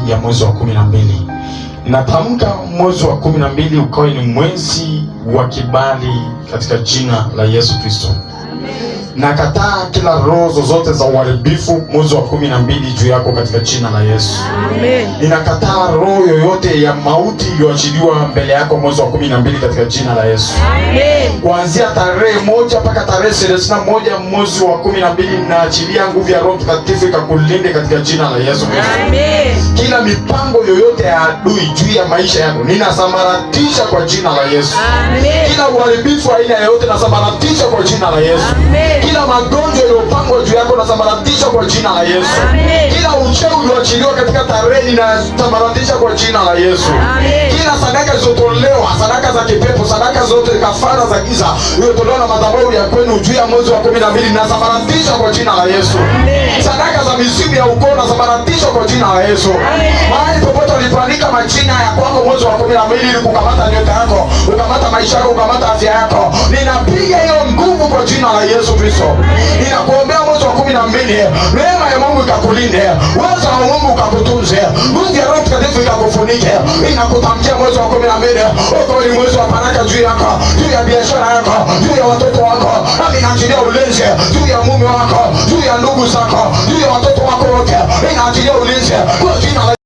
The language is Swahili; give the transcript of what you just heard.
ya mwezi wa 12. Natamka mwezi wa 12 ukawe ni mwezi wa kibali katika jina la Yesu Kristo. Nakataa kila roho zozote za uharibifu mwezi wa 12 juu yako katika jina la Yesu. Amen. Ninakataa roho yoyote ya mauti iliyoachiliwa mbele yako mwezi wa 12 katika jina la Yesu. Amen. Kuanzia tarehe 1 mpaka tarehe 31 mwezi wa 12 ninaachilia nguvu ya Roho Mtakatifu ikakulinde katika jina la Yesu Kristo. Amen. Kila mipango yoyote ya adui juu ya maisha yako ninasambaratisha kwa jina la Yesu. Amen. Kila uharibifu aina yoyote nasambaratisha kwa jina la Yesu. Amen. Kila magonjwa yaliyopangwa juu yako nasambaratisha kwa jina la Yesu. Amen. Kila uchawi ulioachiliwa katika tarehe ninasambaratisha kwa jina la Yesu. Amen. Kila sadaka zilizotolewa, sadaka za kipepo, sadaka zote kafara za giza iliyotolewa na madhabahu ya kwenu juu ya mwezi wa 12 nasambaratisha kwa jina la Yesu. Amen. Sadaka za misimu ya ukoo nasambaratisha kwa jina la Yesu. Amen. Mahali popote ulipoandika majina ya kwako mwezi wa 12 ili kukamata nyota yako, kukamata maisha yako, kukamata afya yako, ninapiga hiyo nguvu kwa jina la Yesu Kristo. Ninakuombea mwezi wa 12, neema ya Mungu ikakulinde, uwezo wa Mungu ukakutunze, nguvu ya Roho Mtakatifu ikakufunike. Ninakutamkia mwezi wa 12 uko ni mwezi wa baraka juu yako, juu ya biashara yako, juu ya watoto wako. Nami naachilia ulinzi juu ya mume wako, juu ya ndugu zako, juu ya watoto wako wote. Ninaachilia ulinzi kwa jina la